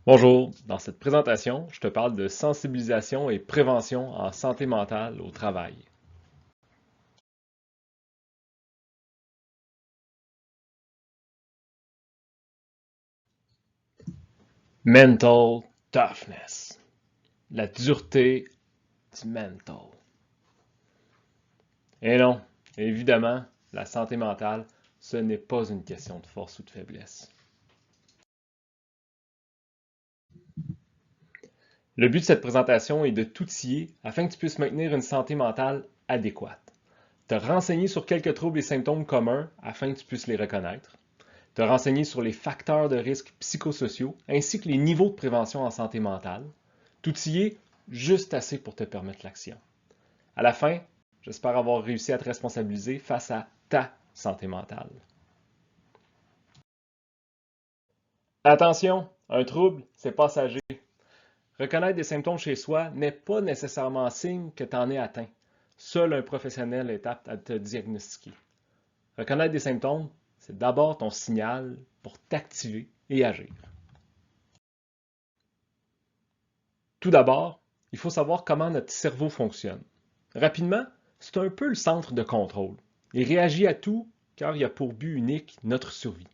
Bonjour, dans cette présentation, je te parle de sensibilisation et prévention en santé mentale au travail. Mental toughness, la dureté du mental. Et non, évidemment, la santé mentale, ce n'est pas une question de force ou de faiblesse. Le but de cette présentation est de t'outiller afin que tu puisses maintenir une santé mentale adéquate. Te renseigner sur quelques troubles et symptômes communs afin que tu puisses les reconnaître. Te renseigner sur les facteurs de risque psychosociaux ainsi que les niveaux de prévention en santé mentale. Tout y est juste assez pour te permettre l'action. À la fin, j'espère avoir réussi à te responsabiliser face à ta santé mentale. Attention, un trouble, c'est passager. Reconnaître des symptômes chez soi n'est pas nécessairement signe que tu en es atteint. Seul un professionnel est apte à te diagnostiquer. Reconnaître des symptômes, c'est d'abord ton signal pour t'activer et agir. Tout d'abord, il faut savoir comment notre cerveau fonctionne. Rapidement, c'est un peu le centre de contrôle. Il réagit à tout car il a pour but unique notre survie.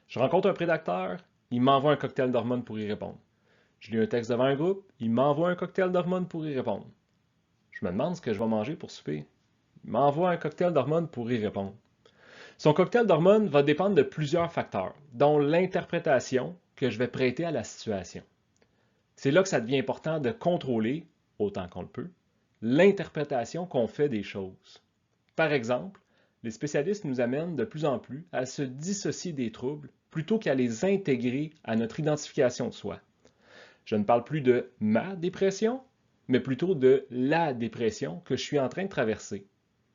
Je rencontre un prédateur, il m'envoie un cocktail d'hormones pour y répondre. Je lis un texte devant un groupe, il m'envoie un cocktail d'hormones pour y répondre. Je me demande ce que je vais manger pour souper. Il m'envoie un cocktail d'hormones pour y répondre. Son cocktail d'hormones va dépendre de plusieurs facteurs, dont l'interprétation que je vais prêter à la situation. C'est là que ça devient important de contrôler, autant qu'on le peut, l'interprétation qu'on fait des choses. Par exemple, les spécialistes nous amènent de plus en plus à se dissocier des troubles plutôt qu'à les intégrer à notre identification de soi. Je ne parle plus de ma dépression, mais plutôt de la dépression que je suis en train de traverser.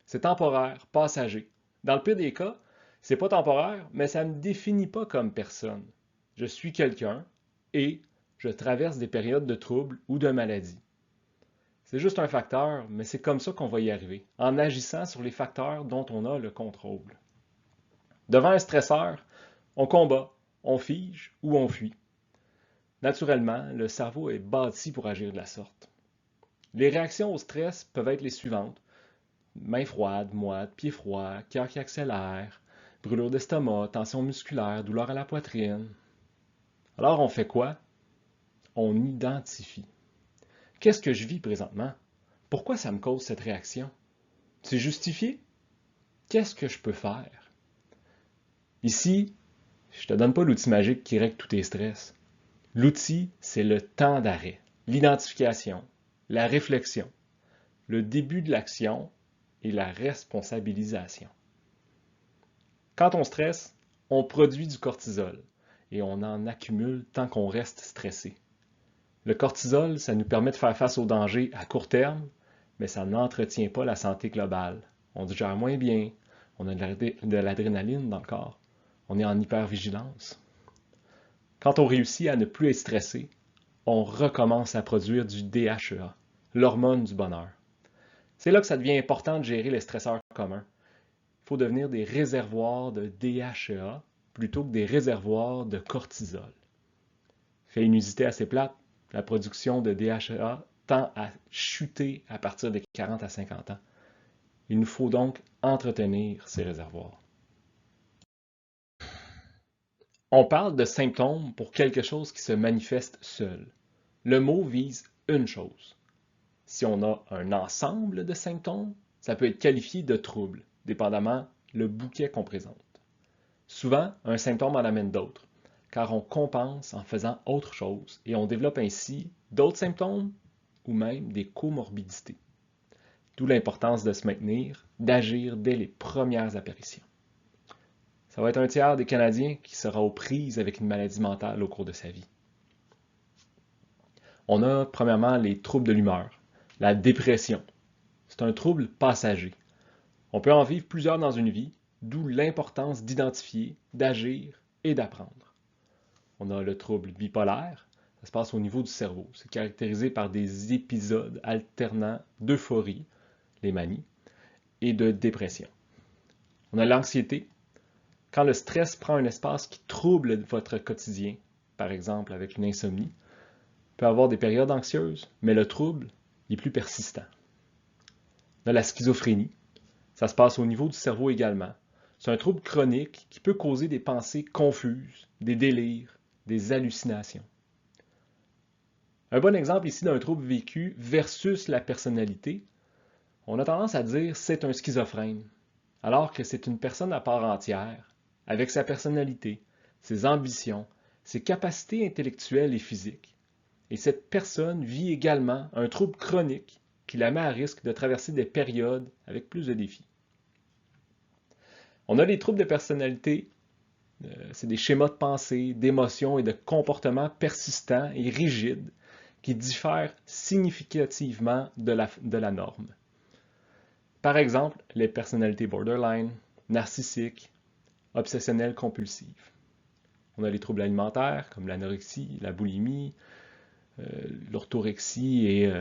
C'est temporaire, passager. Dans le pire des cas, c'est pas temporaire, mais ça ne me définit pas comme personne. Je suis quelqu'un et je traverse des périodes de troubles ou de maladie. C'est juste un facteur, mais c'est comme ça qu'on va y arriver, en agissant sur les facteurs dont on a le contrôle. Devant un stresseur, on combat, on fige ou on fuit. Naturellement, le cerveau est bâti pour agir de la sorte. Les réactions au stress peuvent être les suivantes. Mains froides, moites, pieds froids, cœur qui accélère, brûlure d'estomac, tension musculaire, douleur à la poitrine. Alors on fait quoi? On identifie. Qu'est-ce que je vis présentement? Pourquoi ça me cause cette réaction? C'est justifié? Qu'est-ce que je peux faire? Ici, je ne te donne pas l'outil magique qui règle tous tes stress. L'outil, c'est le temps d'arrêt, l'identification, la réflexion, le début de l'action et la responsabilisation. Quand on stresse, on produit du cortisol et on en accumule tant qu'on reste stressé. Le cortisol, ça nous permet de faire face aux dangers à court terme, mais ça n'entretient pas la santé globale. On digère moins bien, on a de l'adrénaline dans le corps, on est en hypervigilance. Quand on réussit à ne plus être stressé, on recommence à produire du DHEA, l'hormone du bonheur. C'est là que ça devient important de gérer les stresseurs communs. Il faut devenir des réservoirs de DHEA plutôt que des réservoirs de cortisol. Fait une usité assez plate, la production de DHEA tend à chuter à partir de 40 à 50 ans. Il nous faut donc entretenir ces réservoirs. On parle de symptômes pour quelque chose qui se manifeste seul. Le mot vise une chose. Si on a un ensemble de symptômes, ça peut être qualifié de trouble, dépendamment le bouquet qu'on présente. Souvent, un symptôme en amène d'autres, car on compense en faisant autre chose et on développe ainsi d'autres symptômes ou même des comorbidités. D'où l'importance de se maintenir, d'agir dès les premières apparitions. Ça va être un tiers des Canadiens qui sera aux prises avec une maladie mentale au cours de sa vie. On a premièrement les troubles de l'humeur, la dépression. C'est un trouble passager. On peut en vivre plusieurs dans une vie, d'où l'importance d'identifier, d'agir et d'apprendre. On a le trouble bipolaire, ça se passe au niveau du cerveau. C'est caractérisé par des épisodes alternants d'euphorie, les manies, et de dépression. On a l'anxiété, quand le stress prend un espace qui trouble votre quotidien, par exemple avec une insomnie, peut avoir des périodes anxieuses, mais le trouble est plus persistant. On a la schizophrénie, ça se passe au niveau du cerveau également. C'est un trouble chronique qui peut causer des pensées confuses, des délires, des hallucinations. Un bon exemple ici d'un trouble vécu versus la personnalité, on a tendance à dire c'est un schizophrène, alors que c'est une personne à part entière, avec sa personnalité, ses ambitions, ses capacités intellectuelles et physiques. Et cette personne vit également un trouble chronique qui la met à risque de traverser des périodes avec plus de défis. On a les troubles de personnalité, c'est des schémas de pensée, d'émotions et de comportements persistants et rigides qui diffèrent significativement de la norme. Par exemple, les personnalités borderline, narcissiques, obsessionnelles compulsives. On a les troubles alimentaires comme l'anorexie, la boulimie, l'orthorexie et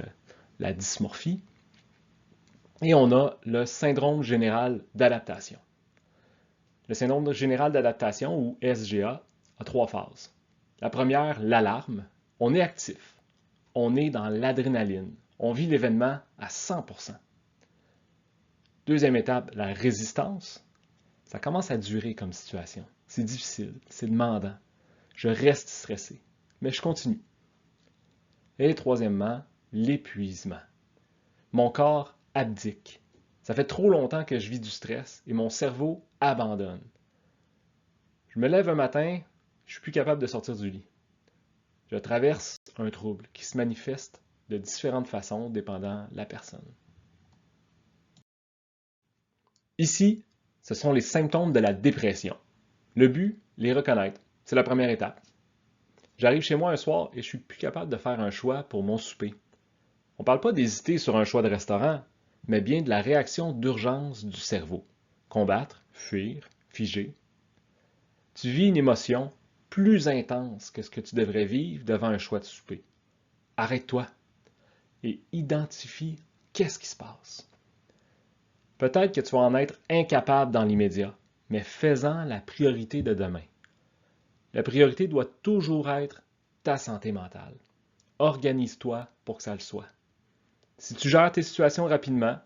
la dysmorphie. Et on a le syndrome général d'adaptation. Le syndrome général d'adaptation, ou SGA, a 3 phases. La première, l'alarme. On est actif. On est dans l'adrénaline. On vit l'événement à 100%. Deuxième étape, la résistance. Ça commence à durer comme situation. C'est difficile, c'est demandant. Je reste stressé, mais je continue. Et troisièmement, l'épuisement. Mon corps abdique. Ça fait trop longtemps que je vis du stress et mon cerveau abandonne. Je me lève un matin, je suis plus capable de sortir du lit. Je traverse un trouble qui se manifeste de différentes façons dépendant de la personne. Ici, ce sont les symptômes de la dépression. Le but, les reconnaître. C'est la première étape. J'arrive chez moi un soir et je suis plus capable de faire un choix pour mon souper. On ne parle pas d'hésiter sur un choix de restaurant, mais bien de la réaction d'urgence du cerveau. Combattre, fuir, figer. Tu vis une émotion plus intense que ce que tu devrais vivre devant un choix de souper. Arrête-toi et identifie qu'est-ce qui se passe. Peut-être que tu vas en être incapable dans l'immédiat, mais fais-en la priorité de demain. La priorité doit toujours être ta santé mentale. Organise-toi pour que ça le soit. Si tu gères tes situations rapidement,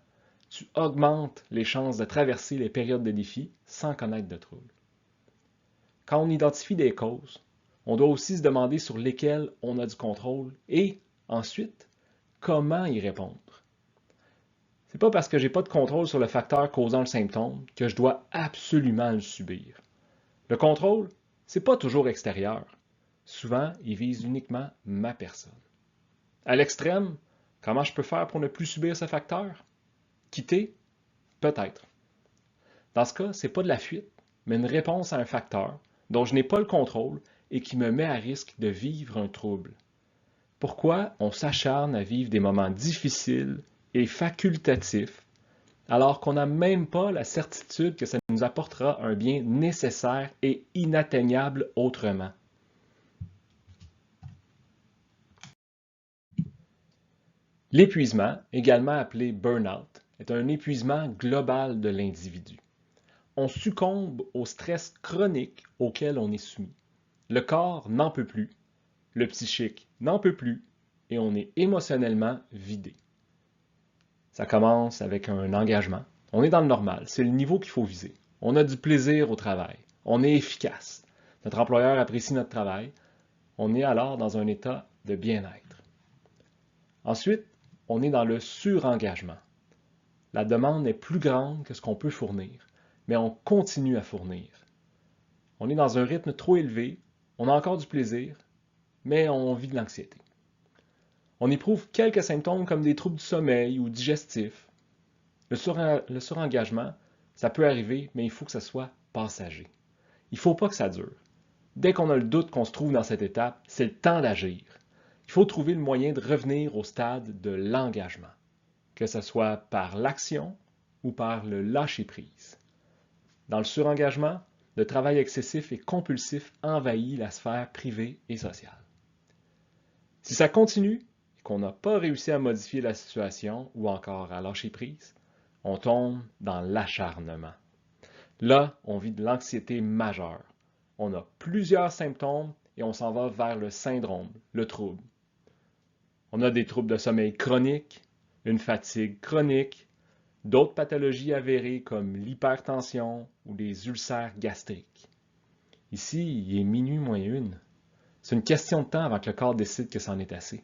tu augmentes les chances de traverser les périodes de défis sans connaître de troubles. Quand on identifie des causes, on doit aussi se demander sur lesquelles on a du contrôle et, ensuite, comment y répondre. C'est pas parce que j'ai pas de contrôle sur le facteur causant le symptôme que je dois absolument le subir. Le contrôle, c'est pas toujours extérieur. Souvent, il vise uniquement ma personne. À l'extrême, comment je peux faire pour ne plus subir ce facteur? Quitter? Peut-être. Dans ce cas, c'est pas de la fuite, mais une réponse à un facteur dont je n'ai pas le contrôle et qui me met à risque de vivre un trouble. Pourquoi on s'acharne à vivre des moments difficiles et facultatifs alors qu'on n'a même pas la certitude que ça nous apportera un bien nécessaire et inatteignable autrement? L'épuisement, également appelé burn-out, est un épuisement global de l'individu. On succombe au stress chronique auquel on est soumis. Le corps n'en peut plus, le psychique n'en peut plus et on est émotionnellement vidé. Ça commence avec un engagement. On est dans le normal, c'est le niveau qu'il faut viser. On a du plaisir au travail. On est efficace. Notre employeur apprécie notre travail. On est alors dans un état de bien-être. Ensuite, on est dans le surengagement. La demande est plus grande que ce qu'on peut fournir, mais on continue à fournir. On est dans un rythme trop élevé, on a encore du plaisir, mais on vit de l'anxiété. On éprouve quelques symptômes comme des troubles du sommeil ou digestifs. Le surengagement, ça peut arriver, mais il faut que ça soit passager. Il ne faut pas que ça dure. Dès qu'on a le doute qu'on se trouve dans cette étape, c'est le temps d'agir. Il faut trouver le moyen de revenir au stade de l'engagement, que ce soit par l'action ou par le lâcher-prise. Dans le surengagement, le travail excessif et compulsif envahit la sphère privée et sociale. Si ça continue et qu'on n'a pas réussi à modifier la situation ou encore à lâcher prise, on tombe dans l'acharnement. Là, on vit de l'anxiété majeure. On a plusieurs symptômes et on s'en va vers le syndrome, le trouble. On a des troubles de sommeil chroniques, une fatigue chronique, d'autres pathologies avérées comme l'hypertension ou des ulcères gastriques. Ici, il est minuit moins une. C'est une question de temps avant que le corps décide que c'en est assez.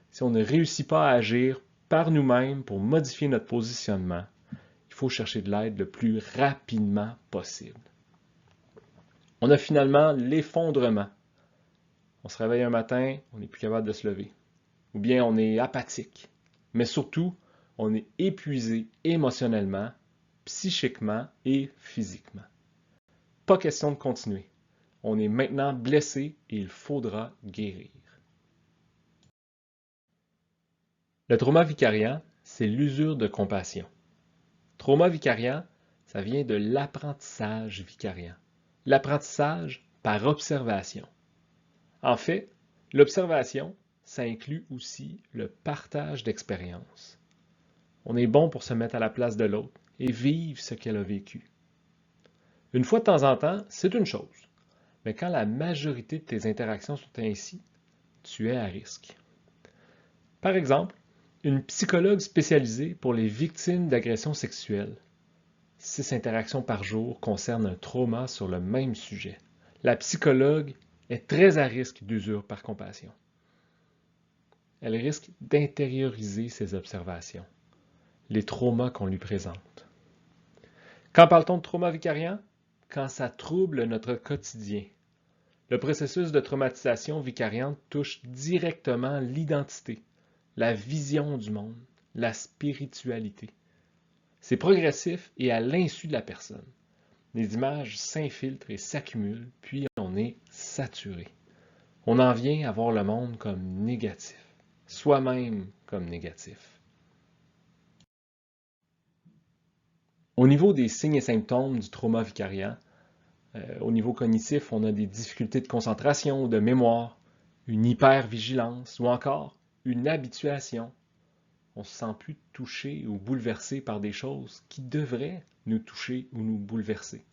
Si on ne réussit pas à agir par nous-mêmes pour modifier notre positionnement, il faut chercher de l'aide le plus rapidement possible. On a finalement l'effondrement. On se réveille un matin, on n'est plus capable de se lever. Ou bien on est apathique. Mais surtout, on est épuisé émotionnellement, psychiquement et physiquement. Pas question de continuer. On est maintenant blessé et il faudra guérir. Le trauma vicariant, c'est l'usure de compassion. Trauma vicariant, ça vient de l'apprentissage vicariant. L'apprentissage par observation. En fait, l'observation, ça inclut aussi le partage d'expériences. On est bon pour se mettre à la place de l'autre et vivre ce qu'elle a vécu. Une fois de temps en temps, c'est une chose, mais quand la majorité de tes interactions sont ainsi, tu es à risque. Par exemple, une psychologue spécialisée pour les victimes d'agressions sexuelles. 6 interactions par jour concernent un trauma sur le même sujet. La psychologue est très à risque d'usure par compassion. Elle risque d'intérioriser ses observations, les traumas qu'on lui présente. Quand parle-t-on de trauma vicariant? Quand ça trouble notre quotidien. Le processus de traumatisation vicariante touche directement l'identité, la vision du monde, la spiritualité. C'est progressif et à l'insu de la personne. Les images s'infiltrent et s'accumulent, puis on est saturé. On en vient à voir le monde comme négatif, soi-même comme négatif. Au niveau des signes et symptômes du trauma vicariant, au niveau cognitif, on a des difficultés de concentration ou de mémoire, une hypervigilance ou encore une habituation. On ne se sent plus touché ou bouleversé par des choses qui devraient nous toucher ou nous bouleverser.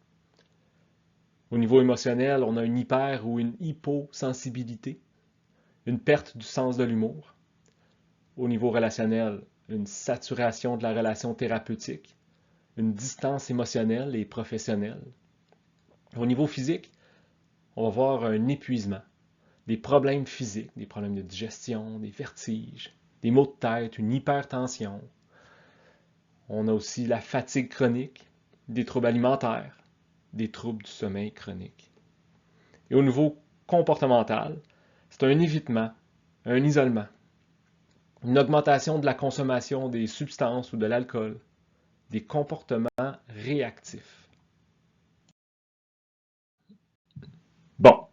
Au niveau émotionnel, on a une hyper ou une hyposensibilité, une perte du sens de l'humour. Au niveau relationnel, une saturation de la relation thérapeutique, une distance émotionnelle et professionnelle. Au niveau physique, on va voir un épuisement, des problèmes physiques, des problèmes de digestion, des vertiges, des maux de tête, une hypertension. On a aussi la fatigue chronique, des troubles alimentaires, des troubles du sommeil chronique. Et au niveau comportemental, c'est un évitement, un isolement, une augmentation de la consommation des substances ou de l'alcool, des comportements réactifs. Bon,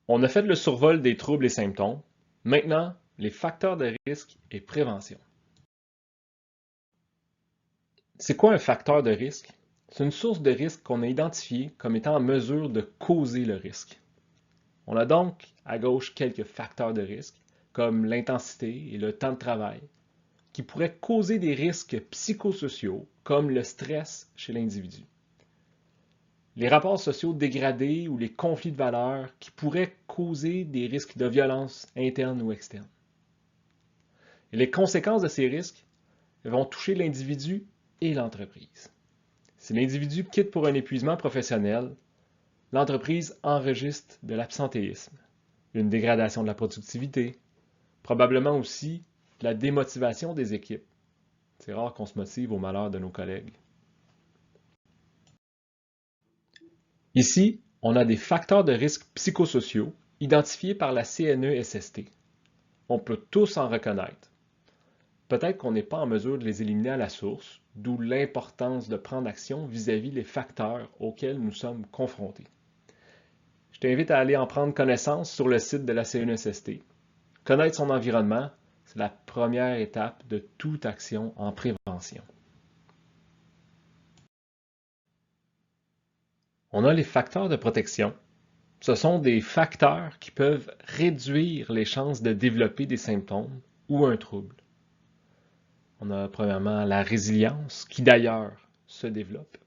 on a fait le survol des troubles et symptômes. Maintenant, les facteurs de risque et prévention. C'est quoi un facteur de risque? C'est une source de risque qu'on a identifiée comme étant en mesure de causer le risque. On a donc à gauche quelques facteurs de risque, comme l'intensité et le temps de travail, qui pourraient causer des risques psychosociaux, comme le stress chez l'individu. Les rapports sociaux dégradés ou les conflits de valeurs qui pourraient causer des risques de violence interne ou externe. Et les conséquences de ces risques vont toucher l'individu et l'entreprise. Si l'individu quitte pour un épuisement professionnel, l'entreprise enregistre de l'absentéisme, une dégradation de la productivité, probablement aussi de la démotivation des équipes. C'est rare qu'on se motive au malheur de nos collègues. Ici, on a des facteurs de risque psychosociaux identifiés par la CNESST. On peut tous en reconnaître. Peut-être qu'on n'est pas en mesure de les éliminer à la source, d'où l'importance de prendre action vis-à-vis les facteurs auxquels nous sommes confrontés. Je t'invite à aller en prendre connaissance sur le site de la CNESST. Connaître son environnement, c'est la première étape de toute action en prévention. On a les facteurs de protection. Ce sont des facteurs qui peuvent réduire les chances de développer des symptômes ou un trouble. On a premièrement la résilience, qui d'ailleurs se développe.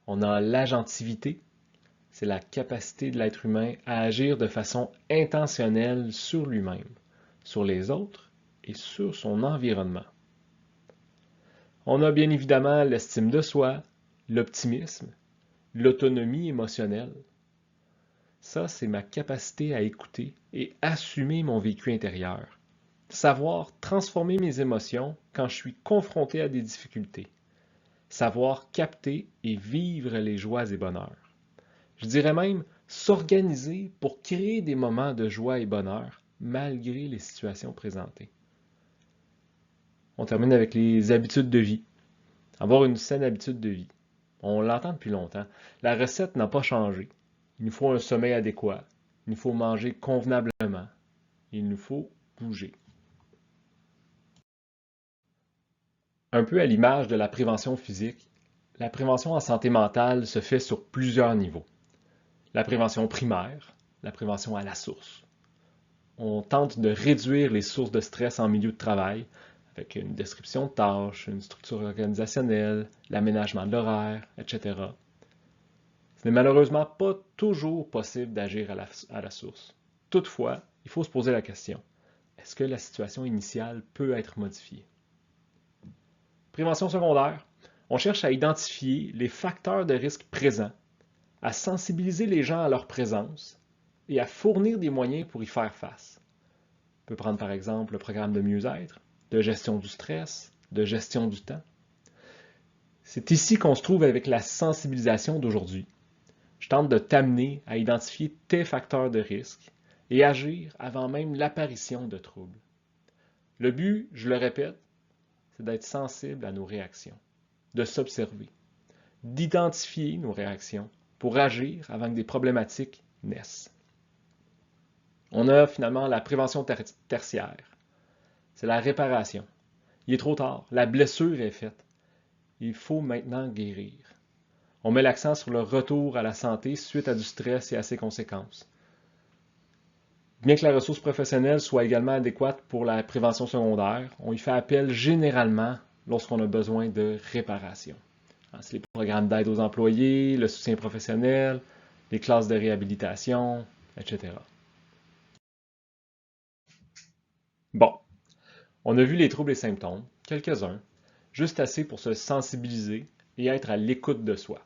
On a l'agentivité, c'est la capacité de l'être humain à agir de façon intentionnelle sur lui-même, sur les autres et sur son environnement. On a bien évidemment l'estime de soi, l'optimisme, l'autonomie émotionnelle. Ça, c'est ma capacité à écouter et assumer mon vécu intérieur. Savoir transformer mes émotions quand je suis confronté à des difficultés. Savoir capter et vivre les joies et bonheurs. Je dirais même s'organiser pour créer des moments de joie et bonheur malgré les situations présentées. On termine avec les habitudes de vie. Avoir une saine habitude de vie. On l'entend depuis longtemps. La recette n'a pas changé. Il nous faut un sommeil adéquat. Il nous faut manger convenablement. Il nous faut bouger. Un peu à l'image de la prévention physique, la prévention en santé mentale se fait sur plusieurs niveaux. La prévention primaire, la prévention à la source. On tente de réduire les sources de stress en milieu de travail avec une description de tâches, une structure organisationnelle, l'aménagement de l'horaire, etc. Ce n'est malheureusement pas toujours possible d'agir à la source. Toutefois, il faut se poser la question, est-ce que la situation initiale peut être modifiée? Prévention secondaire, on cherche à identifier les facteurs de risque présents, à sensibiliser les gens à leur présence et à fournir des moyens pour y faire face. On peut prendre par exemple le programme de mieux-être, de gestion du stress, de gestion du temps. C'est ici qu'on se trouve avec la sensibilisation d'aujourd'hui. Je tente de t'amener à identifier tes facteurs de risque et agir avant même l'apparition de troubles. Le but, je le répète, c'est d'être sensible à nos réactions, de s'observer, d'identifier nos réactions pour agir avant que des problématiques naissent. On a finalement la prévention tertiaire. C'est la réparation. Il est trop tard, la blessure est faite. Il faut maintenant guérir. On met l'accent sur le retour à la santé suite à du stress et à ses conséquences. Bien que la ressource professionnelle soit également adéquate pour la prévention secondaire, on y fait appel généralement lorsqu'on a besoin de réparation. C'est les programmes d'aide aux employés, le soutien professionnel, les classes de réhabilitation, etc. Bon, on a vu les troubles et symptômes, quelques-uns, juste assez pour se sensibiliser et être à l'écoute de soi.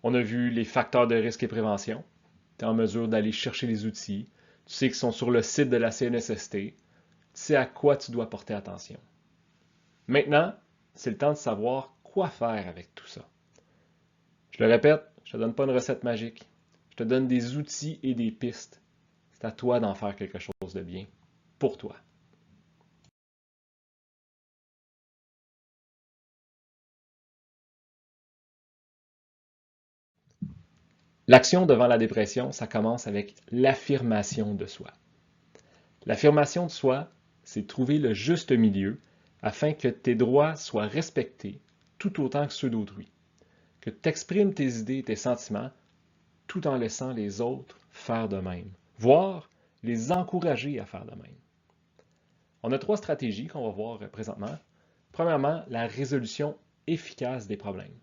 On a vu les facteurs de risque et prévention. Tu es en mesure d'aller chercher les outils. Tu sais qu'ils sont sur le site de la CNSST. Tu sais à quoi tu dois porter attention. Maintenant, c'est le temps de savoir quoi faire avec tout ça. Je le répète, je ne te donne pas une recette magique. Je te donne des outils et des pistes. C'est à toi d'en faire quelque chose de bien pour toi. L'action devant la dépression, ça commence avec l'affirmation de soi. L'affirmation de soi, c'est trouver le juste milieu afin que tes droits soient respectés tout autant que ceux d'autrui, que tu exprimes tes idées et tes sentiments tout en laissant les autres faire de même, voire les encourager à faire de même. On a 3 stratégies qu'on va voir présentement. Premièrement, la résolution efficace des problèmes.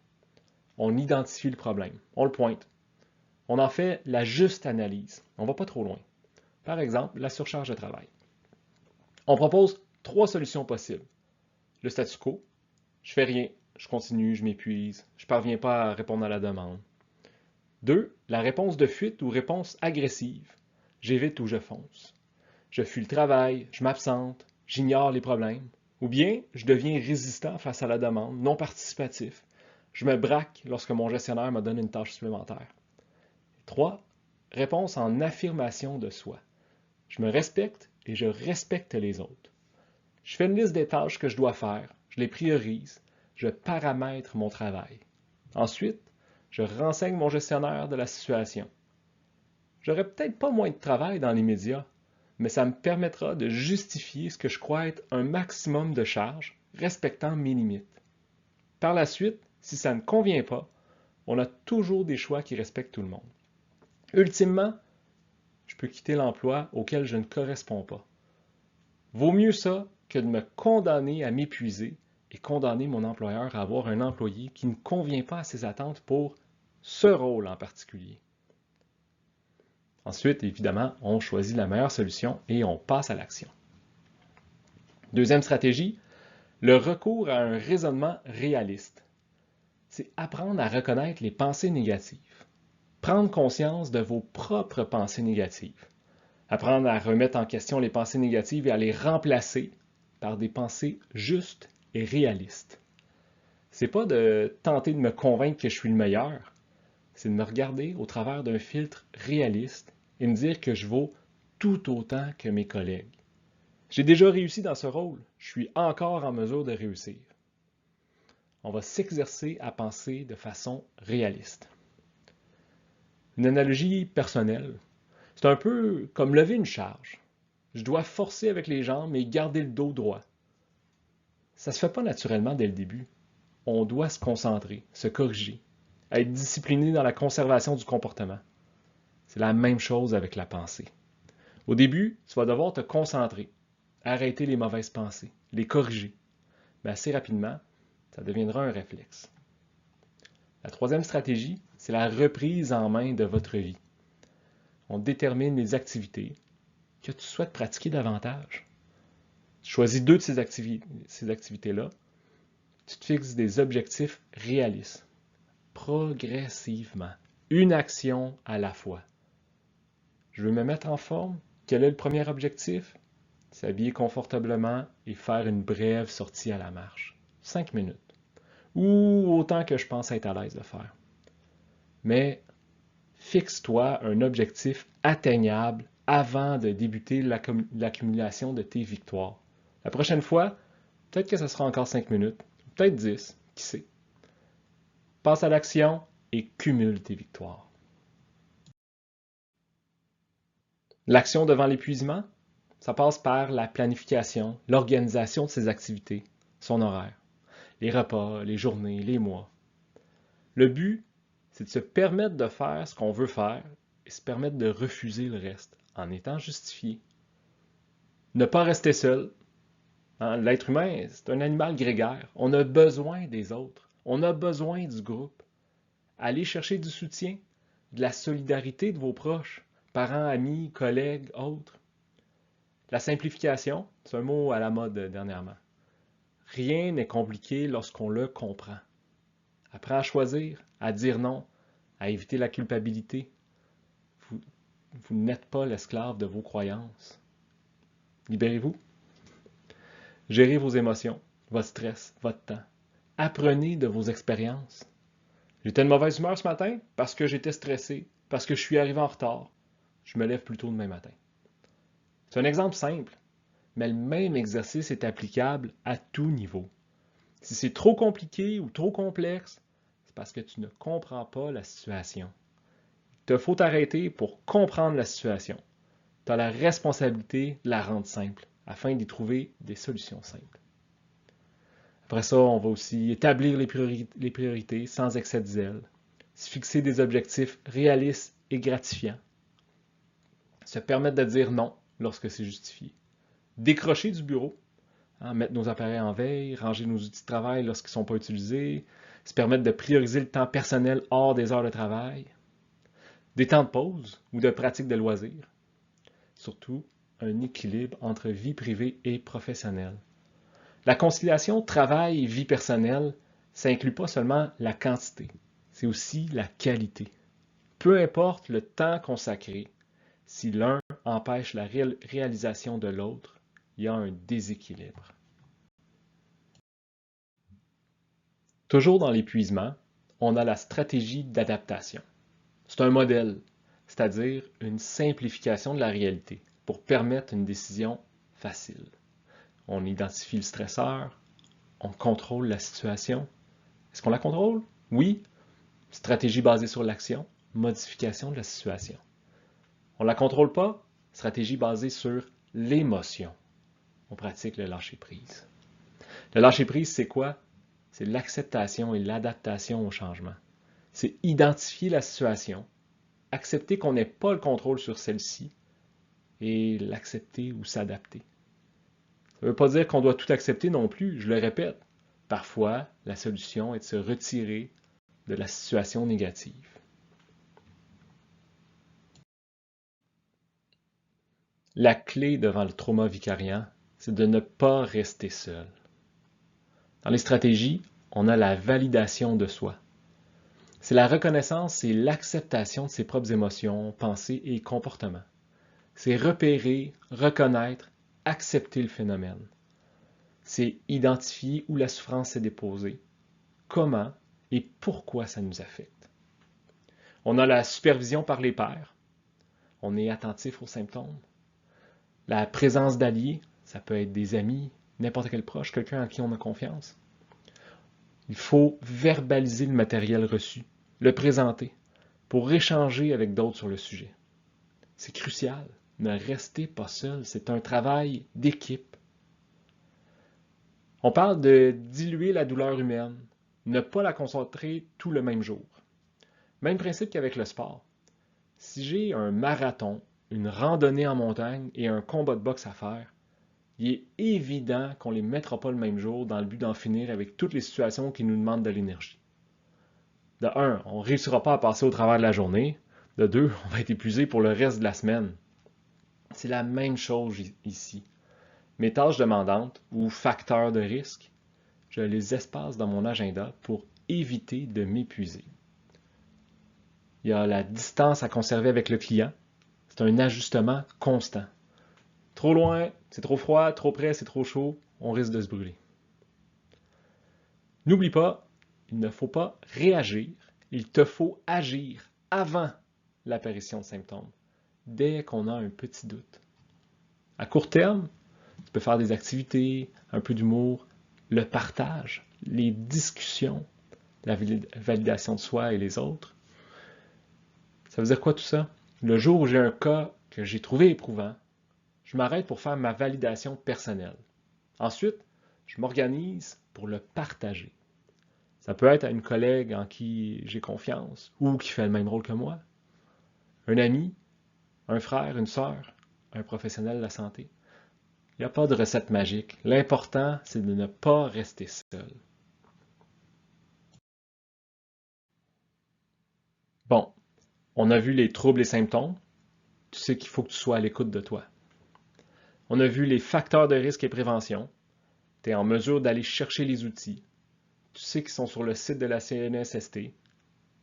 On identifie le problème, on le pointe. On en fait la juste analyse. On ne va pas trop loin. Par exemple, la surcharge de travail. On propose 3 solutions possibles. Le statu quo, je fais rien, je continue, je m'épuise, je ne parviens pas à répondre à la demande. 2. La réponse de fuite ou réponse agressive. J'évite ou je fonce. Je fuis le travail, je m'absente, j'ignore les problèmes. Ou bien, je deviens résistant face à la demande, non participatif. Je me braque lorsque mon gestionnaire me donne une tâche supplémentaire. 3. Réponse en affirmation de soi. Je me respecte et je respecte les autres. Je fais une liste des tâches que je dois faire, je les priorise, je paramètre mon travail. Ensuite, je renseigne mon gestionnaire de la situation. J'aurai peut-être pas moins de travail dans l'immédiat, mais ça me permettra de justifier ce que je crois être un maximum de charges, respectant mes limites. Par la suite, si ça ne convient pas, on a toujours des choix qui respectent tout le monde. Ultimement, je peux quitter l'emploi auquel je ne corresponds pas. Vaut mieux ça que de me condamner à m'épuiser et condamner mon employeur à avoir un employé qui ne convient pas à ses attentes pour ce rôle en particulier. Ensuite, évidemment, on choisit la meilleure solution et on passe à l'action. Deuxième stratégie, le recours à un raisonnement réaliste. C'est apprendre à reconnaître les pensées négatives. Prendre conscience de vos propres pensées négatives. Apprendre à remettre en question les pensées négatives et à les remplacer par des pensées justes et réalistes. C'est pas de tenter de me convaincre que je suis le meilleur, c'est de me regarder au travers d'un filtre réaliste et me dire que je vaux tout autant que mes collègues. J'ai déjà réussi dans ce rôle, je suis encore en mesure de réussir. On va s'exercer à penser de façon réaliste. Une analogie personnelle, c'est un peu comme lever une charge. Je dois forcer avec les jambes et garder le dos droit. Ça ne se fait pas naturellement dès le début. On doit se concentrer, se corriger, être discipliné dans la conservation du comportement. C'est la même chose avec la pensée. Au début, tu vas devoir te concentrer, arrêter les mauvaises pensées, les corriger. Mais assez rapidement, ça deviendra un réflexe. La troisième stratégie, c'est la reprise en main de votre vie. On détermine les activités que tu souhaites pratiquer davantage. Tu choisis deux de ces activités-là. Tu te fixes des objectifs réalistes, progressivement, une action à la fois. Je veux me mettre en forme. Quel est le premier objectif? S'habiller confortablement et faire une brève sortie à la marche. 5 minutes. Ou autant que je pense être à l'aise de faire. Mais fixe-toi un objectif atteignable avant de débuter l'accumulation de tes victoires. La prochaine fois, peut-être que ce sera encore 5 minutes, peut-être 10, qui sait. Passe à l'action et cumule tes victoires. L'action devant l'épuisement, ça passe par la planification, l'organisation de ses activités, son horaire, les repas, les journées, les mois. Le but, c'est de se permettre de faire ce qu'on veut faire et se permettre de refuser le reste en étant justifié. Ne pas rester seul. L'être humain, c'est un animal grégaire. On a besoin des autres. On a besoin du groupe. Allez chercher du soutien, de la solidarité de vos proches, parents, amis, collègues, autres. La simplification, c'est un mot à la mode dernièrement. Rien n'est compliqué lorsqu'on le comprend. Apprends à choisir, à dire non, à éviter la culpabilité. Vous n'êtes pas l'esclave de vos croyances. Libérez-vous. Gérez vos émotions, votre stress, votre temps. Apprenez de vos expériences. J'étais de mauvaise humeur ce matin parce que j'étais stressé, parce que je suis arrivé en retard. Je me lève plus tôt demain matin. C'est un exemple simple, mais le même exercice est applicable à tout niveau. Si c'est trop compliqué ou trop complexe, c'est parce que tu ne comprends pas la situation. Il te faut t'arrêter pour comprendre la situation. Tu as la responsabilité de la rendre simple afin d'y trouver des solutions simples. Après ça, on va aussi établir les priorités sans excès de zèle, se fixer des objectifs réalistes et gratifiants, se permettre de dire non lorsque c'est justifié, décrocher du bureau, mettre nos appareils en veille, ranger nos outils de travail lorsqu'ils ne sont pas utilisés, se permettre de prioriser le temps personnel hors des heures de travail, des temps de pause ou de pratique de loisirs, surtout un équilibre entre vie privée et professionnelle. La conciliation travail et vie personnelle, ça inclut pas seulement la quantité, c'est aussi la qualité. Peu importe le temps consacré, si l'un empêche la réalisation de l'autre, il y a un déséquilibre. Toujours dans l'épuisement, on a la stratégie d'adaptation. C'est un modèle, c'est-à-dire une simplification de la réalité pour permettre une décision facile. On identifie le stresseur, on contrôle la situation. Est-ce qu'on la contrôle? Oui. Stratégie basée sur l'action, modification de la situation. On ne la contrôle pas? Stratégie basée sur l'émotion. On pratique le lâcher-prise. Le lâcher-prise, c'est quoi? C'est l'acceptation et l'adaptation au changement. C'est identifier la situation, accepter qu'on n'ait pas le contrôle sur celle-ci et l'accepter ou s'adapter. Ça ne veut pas dire qu'on doit tout accepter non plus, je le répète. Parfois, la solution est de se retirer de la situation négative. La clé devant le trauma vicariant, c'est de ne pas rester seul. Dans les stratégies, on a la validation de soi. C'est la reconnaissance et l'acceptation de ses propres émotions, pensées et comportements. C'est repérer, reconnaître, accepter le phénomène. C'est identifier où la souffrance s'est déposée, comment et pourquoi ça nous affecte. On a la supervision par les pairs. On est attentif aux symptômes. La présence d'alliés, ça peut être des amis, n'importe quel proche, quelqu'un en qui on a confiance. Il faut verbaliser le matériel reçu, le présenter, pour échanger avec d'autres sur le sujet. C'est crucial. Ne restez pas seul, c'est un travail d'équipe. On parle de diluer la douleur humaine, ne pas la concentrer tout le même jour. Même principe qu'avec le sport. Si j'ai un marathon, une randonnée en montagne et un combat de boxe à faire, il est évident qu'on ne les mettra pas le même jour dans le but d'en finir avec toutes les situations qui nous demandent de l'énergie. De un, on ne réussira pas à passer au travers de la journée. De deux, on va être épuisé pour le reste de la semaine. C'est la même chose ici. Mes tâches demandantes ou facteurs de risque, je les espace dans mon agenda pour éviter de m'épuiser. Il y a la distance à conserver avec le client. C'est un ajustement constant. Trop loin, c'est trop froid, trop près, c'est trop chaud, on risque de se brûler. N'oublie pas, il ne faut pas réagir, il te faut agir avant l'apparition de symptômes, dès qu'on a un petit doute. À court terme, tu peux faire des activités, un peu d'humour, le partage, les discussions, la validation de soi et les autres. Ça veut dire quoi tout ça? Le jour où j'ai un cas que j'ai trouvé éprouvant, je m'arrête pour faire ma validation personnelle. Ensuite, je m'organise pour le partager. Ça peut être à une collègue en qui j'ai confiance ou qui fait le même rôle que moi, un ami, un frère, une sœur, un professionnel de la santé. Il n'y a pas de recette magique. L'important, c'est de ne pas rester seul. Bon, on a vu les troubles et symptômes. Tu sais qu'il faut que tu sois à l'écoute de toi. On a vu les facteurs de risque et prévention. Tu es en mesure d'aller chercher les outils. Tu sais qu'ils sont sur le site de la CNESST. Tu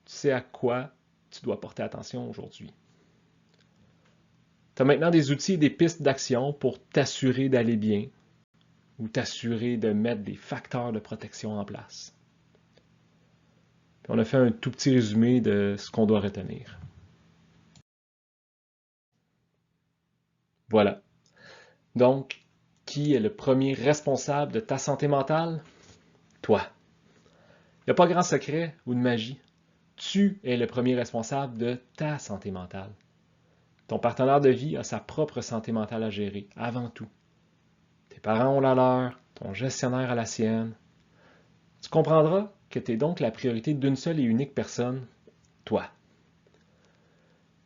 sais à quoi tu dois porter attention aujourd'hui. Tu as maintenant des outils et des pistes d'action pour t'assurer d'aller bien ou t'assurer de mettre des facteurs de protection en place. Puis on a fait un tout petit résumé de ce qu'on doit retenir. Voilà. Donc, qui est le premier responsable de ta santé mentale? Toi. Il n'y a pas grand secret ou de magie. Tu es le premier responsable de ta santé mentale. Ton partenaire de vie a sa propre santé mentale à gérer, avant tout. Tes parents ont la leur, ton gestionnaire a la sienne. Tu comprendras que tu es donc la priorité d'une seule et unique personne, toi.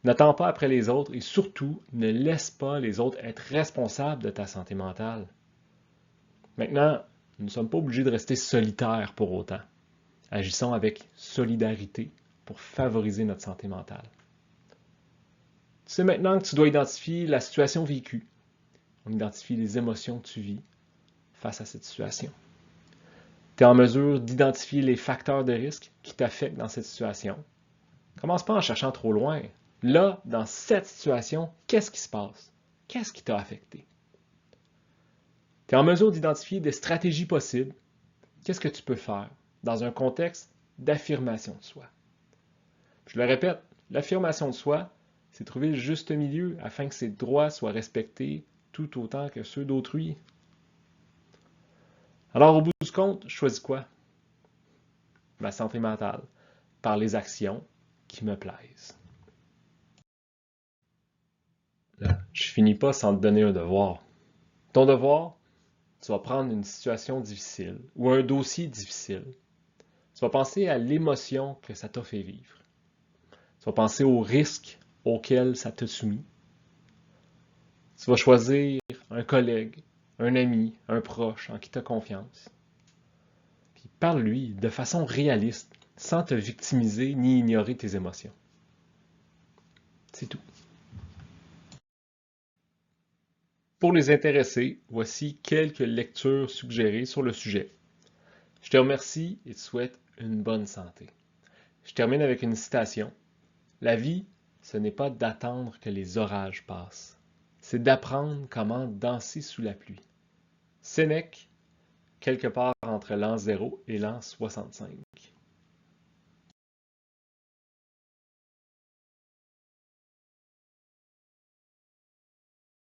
N'attends pas après les autres et surtout, ne laisse pas les autres être responsables de ta santé mentale. Maintenant, nous ne sommes pas obligés de rester solitaires pour autant. Agissons avec solidarité pour favoriser notre santé mentale. Tu sais maintenant que tu dois identifier la situation vécue. On identifie les émotions que tu vis face à cette situation. Tu es en mesure d'identifier les facteurs de risque qui t'affectent dans cette situation. Commence pas en cherchant trop loin. Là, dans cette situation, qu'est-ce qui se passe? Qu'est-ce qui t'a affecté? Tu es en mesure d'identifier des stratégies possibles. Qu'est-ce que tu peux faire dans un contexte d'affirmation de soi? Je le répète, l'affirmation de soi, c'est trouver le juste milieu afin que ses droits soient respectés tout autant que ceux d'autrui. Alors, au bout du compte, je choisis quoi? Ma santé mentale, par les actions qui me plaisent. Là, je finis pas sans te donner un devoir. Ton devoir, tu vas prendre une situation difficile ou un dossier difficile. Tu vas penser à l'émotion que ça t'a fait vivre. Tu vas penser aux risques auxquels ça t'a soumis. Tu vas choisir un collègue, un ami, un proche en qui tu as confiance. Puis parle-lui de façon réaliste. sans te victimiser ni ignorer tes émotions. C'est tout. Pour les intéressés, voici quelques lectures suggérées sur le sujet. Je te remercie et te souhaite une bonne santé. Je termine avec une citation. La vie, ce n'est pas d'attendre que les orages passent, c'est d'apprendre comment danser sous la pluie. Sénèque, quelque part entre l'an 0 et l'an 65.